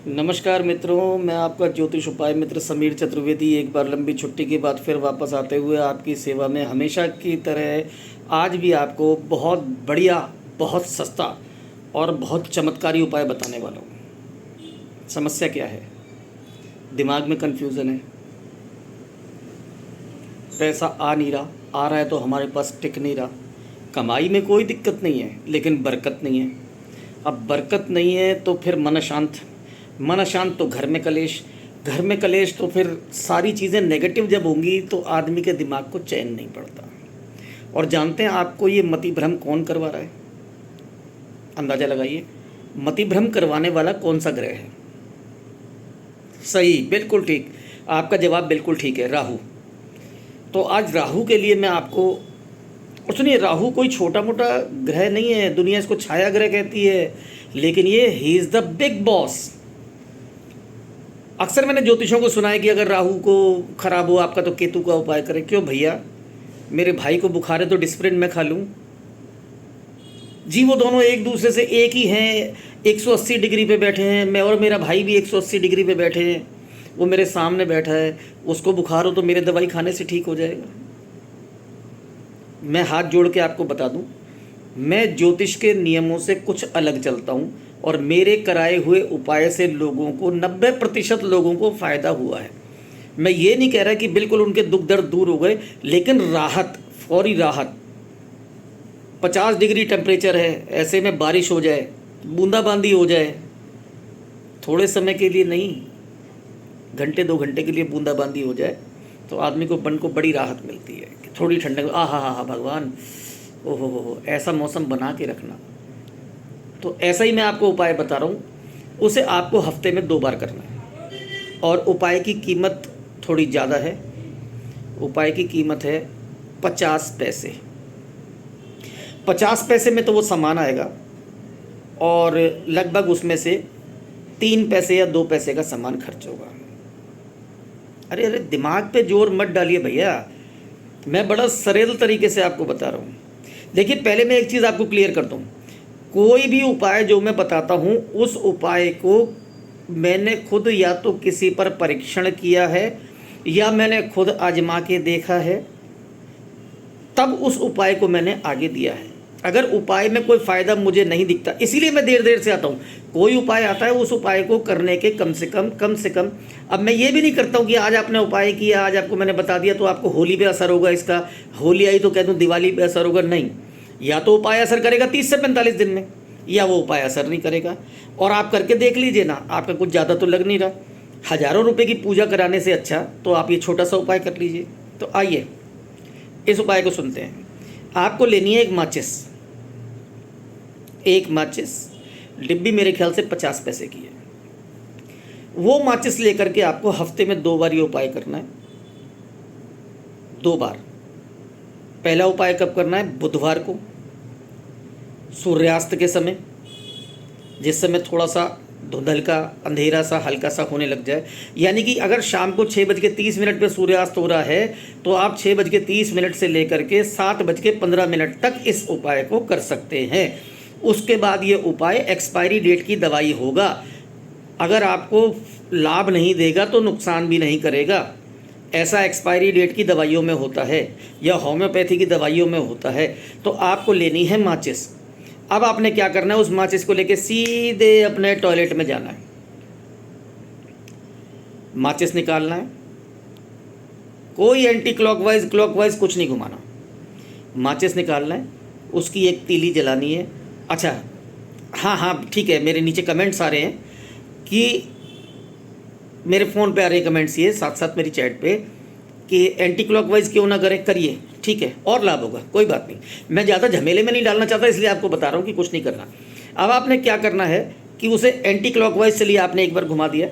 नमस्कार मित्रों, मैं आपका ज्योतिष उपाय मित्र समीर चतुर्वेदी एक बार लंबी छुट्टी के बाद फिर वापस आते हुए आपकी सेवा में हमेशा की तरह आज भी आपको बहुत बढ़िया, बहुत सस्ता और बहुत चमत्कारी उपाय बताने वाला हूँ। समस्या क्या है? दिमाग में कन्फ्यूज़न है, पैसा आ नहीं रहा, आ रहा है तो हमारे पास टिक नहीं रहा। कमाई में कोई दिक्कत नहीं है, लेकिन बरकत नहीं है। अब बरकत नहीं है तो फिर मन अशांत, मन अशांत तो घर में कलेश, घर में कलेश तो फिर सारी चीज़ें नेगेटिव जब होंगी तो आदमी के दिमाग को चैन नहीं पड़ता। और जानते हैं आपको ये मति भ्रम कौन करवा रहा है? अंदाज़ा लगाइए, मति भ्रम करवाने वाला कौन सा ग्रह है? सही, बिल्कुल ठीक, आपका जवाब बिल्कुल ठीक है, राहु। तो आज राहु के लिए मैं आपको, और सुनिए, राहु कोई छोटा मोटा ग्रह नहीं है, दुनिया इसको छाया ग्रह कहती है, लेकिन ये he is the big boss. अक्सर मैंने ज्योतिषों को सुना है कि अगर राहु को खराब हो आपका तो केतु का उपाय करें। क्यों भैया, मेरे भाई को बुखार है तो डिस्प्रिन मैं खा लूँ? जी, वो दोनों एक दूसरे से एक ही हैं, 180 डिग्री पे बैठे हैं। मैं और मेरा भाई भी 180 डिग्री पे बैठे हैं, वो मेरे सामने बैठा है, उसको बुखार हो तो मेरे दवाई खाने से ठीक हो जाएगा। मैं हाथ जोड़ के आपको बता दूं, मैं ज्योतिष के नियमों से कुछ अलग चलता हूं और मेरे कराए हुए उपाय से लोगों को 90% लोगों को फ़ायदा हुआ है। मैं ये नहीं कह रहा कि बिल्कुल उनके दुख दर्द दूर हो गए, लेकिन राहत, फौरी राहत। 50 डिग्री टेम्परेचर है, ऐसे में बारिश हो जाए, बूंदाबांदी हो जाए, थोड़े समय के लिए नहीं, घंटे 2 घंटे के लिए बूंदाबांदी हो जाए तो आदमी को, मन को बड़ी राहत मिलती है कि थोड़ी ठंडक। आ हा हा भगवान, ओहो हो, ऐसा मौसम बना के रखना। तो ऐसा ही मैं आपको उपाय बता रहा हूँ, उसे आपको हफ्ते में 2 बार करना है। और उपाय की कीमत थोड़ी ज़्यादा है, उपाय की कीमत है 50 पैसे। 50 पैसे में तो वो सामान आएगा और लगभग उसमें से 3 पैसे या 2 पैसे का सामान खर्च होगा। अरे अरे, दिमाग पे जोर मत डालिए भैया, मैं बड़ा सरल तरीके से आपको बता रहा हूँ। देखिए, पहले मैं एक चीज़ आपको क्लियर कर दूँ, कोई भी उपाय जो मैं बताता हूँ उस उपाय को मैंने खुद या तो किसी पर परीक्षण किया है या मैंने खुद आजमा के देखा है, तब उस उपाय को मैंने आगे दिया है। अगर उपाय में कोई फ़ायदा मुझे नहीं दिखता, इसीलिए मैं देर देर से आता हूँ। कोई उपाय आता है, उस उपाय को करने के कम से कम अब मैं ये भी नहीं करता हूँ कि आज आपने उपाय किया, आज आपको मैंने बता दिया तो आपको होली पे असर होगा इसका, होली आई तो कह दूँ दिवाली पे असर होगा। नहीं, या तो उपाय असर करेगा 30 से 45 दिन में, या वो उपाय असर नहीं करेगा। और आप करके देख लीजिए ना, आपका कुछ ज़्यादा तो लग नहीं रहा। हज़ारों रुपये की पूजा कराने से अच्छा तो आप ये छोटा सा उपाय कर लीजिए। तो आइए इस उपाय को सुनते हैं। आपको लेनी है एक माचिस, एक माचिस, डिब्बी मेरे ख्याल से 50 पैसे की है। वो माचिस लेकर के आपको हफ्ते में 2 बार ये उपाय करना है, 2 बार। पहला उपाय कब करना है? बुधवार को सूर्यास्त के समय, जिस समय थोड़ा सा धुंधल का, अंधेरा सा, हल्का सा होने लग जाए। यानी कि अगर शाम को 6:30 पर सूर्यास्त हो रहा है तो आप 6:30 से लेकर के 7:15 तक इस उपाय को कर सकते हैं। उसके बाद ये उपाय एक्सपायरी डेट की दवाई होगा। अगर आपको लाभ नहीं देगा तो नुकसान भी नहीं करेगा। ऐसा एक्सपायरी डेट की दवाइयों में होता है या होम्योपैथी की दवाइयों में होता है। तो आपको लेनी है माचिस। अब आपने क्या करना है, उस माचिस को लेके सीधे अपने टॉयलेट में जाना है, माचिस निकालना है, कोई एंटी क्लॉकवाइज क्लॉकवाइज कुछ नहीं घुमाना, माचिस निकालना है, उसकी एक तीली जलानी है। अच्छा, हाँ, ठीक है, मेरे नीचे कमेंट्स आ रहे हैं कि मेरे फ़ोन पे आ रहे हैं कमेंट्स, ये साथ साथ मेरी चैट पे, कि एंटी क्लॉकवाइज क्यों ना करें, करिए, ठीक है, और लाभ होगा, कोई बात नहीं। मैं ज़्यादा झमेले में नहीं डालना चाहता, इसलिए आपको बता रहा हूँ कि कुछ नहीं करना। अब आपने क्या करना है कि उसे एंटी क्लॉकवाइज चलिए आपने एक बार घुमा दिया,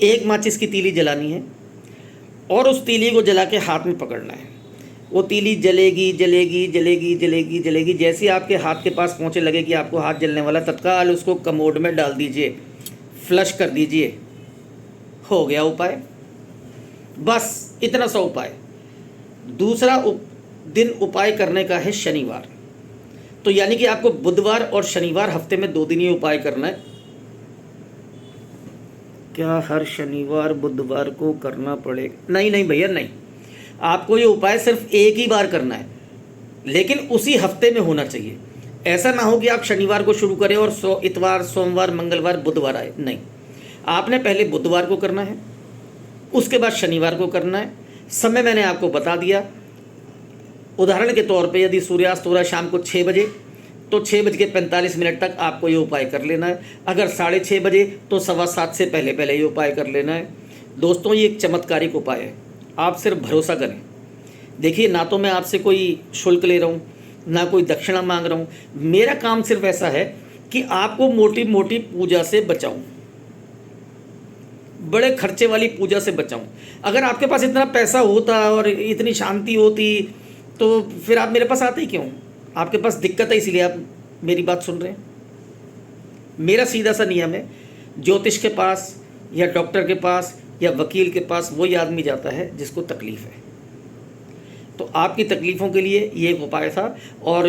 एक माचिस की तीली जलानी है और उस तीली को जला के हाथ में पकड़ना है। वो तीली जलेगी जलेगी जलेगी जलेगी जलेगी, जैसे ही आपके हाथ के पास पहुँचे लगे कि आपको हाथ जलने वाला, तत्काल उसको कमोड में डाल दीजिए, फ्लश कर दीजिए, हो गया उपाय। बस इतना सा उपाय। दूसरा दिन उपाय करने का है शनिवार। तो यानी कि आपको बुधवार और शनिवार हफ्ते में 2 दिन ये उपाय करना है। क्या हर शनिवार बुधवार को करना पड़ेगा? नहीं नहीं भैया नहीं, आपको ये उपाय सिर्फ एक ही बार करना है, लेकिन उसी हफ्ते में होना चाहिए। ऐसा ना हो कि आप शनिवार को शुरू करें और इतवार, सोमवार, मंगलवार, बुधवार आए। नहीं, आपने पहले बुधवार को करना है, उसके बाद शनिवार को करना है। समय मैंने आपको बता दिया। उदाहरण के तौर पे यदि सूर्यास्त हो रहा है शाम को 6 बजे, तो 6:45 तक आपको ये उपाय कर लेना है। अगर 6:30 बजे, तो 7:15 से पहले पहले ये उपाय कर लेना है। दोस्तों, ये एक चमत्कारिक उपाय है, आप सिर्फ भरोसा करें। देखिए, ना तो मैं आपसे कोई शुल्क ले रहा हूँ, ना कोई दक्षिणा मांग रहा हूँ। मेरा काम सिर्फ ऐसा है कि आपको मोटी मोटी पूजा से बचाऊँ, बड़े खर्चे वाली पूजा से बचाऊं। अगर आपके पास इतना पैसा होता और इतनी शांति होती, तो फिर आप मेरे पास आते ही क्यों? आपके पास दिक्कत है, इसीलिए आप मेरी बात सुन रहे हैं। मेरा सीधा सा नियम है, ज्योतिष के पास या डॉक्टर के पास या वकील के पास वही आदमी जाता है जिसको तकलीफ़ है। तो आपकी तकलीफ़ों के लिए ये एक उपाय था। और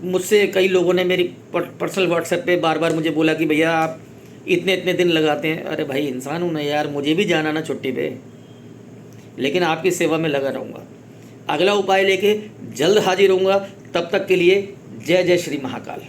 मुझसे कई लोगों ने मेरी पर्सनल व्हाट्सएप पे बार बार मुझे बोला कि भैया आप इतने इतने दिन लगाते हैं। अरे भाई, इंसान हूँ ना यार, मुझे भी जाना ना छुट्टी पे, लेकिन आपकी सेवा में लगा रहूँगा। अगला उपाय लेके जल्द हाजिर होऊंगा। तब तक के लिए जय जय श्री महाकाल।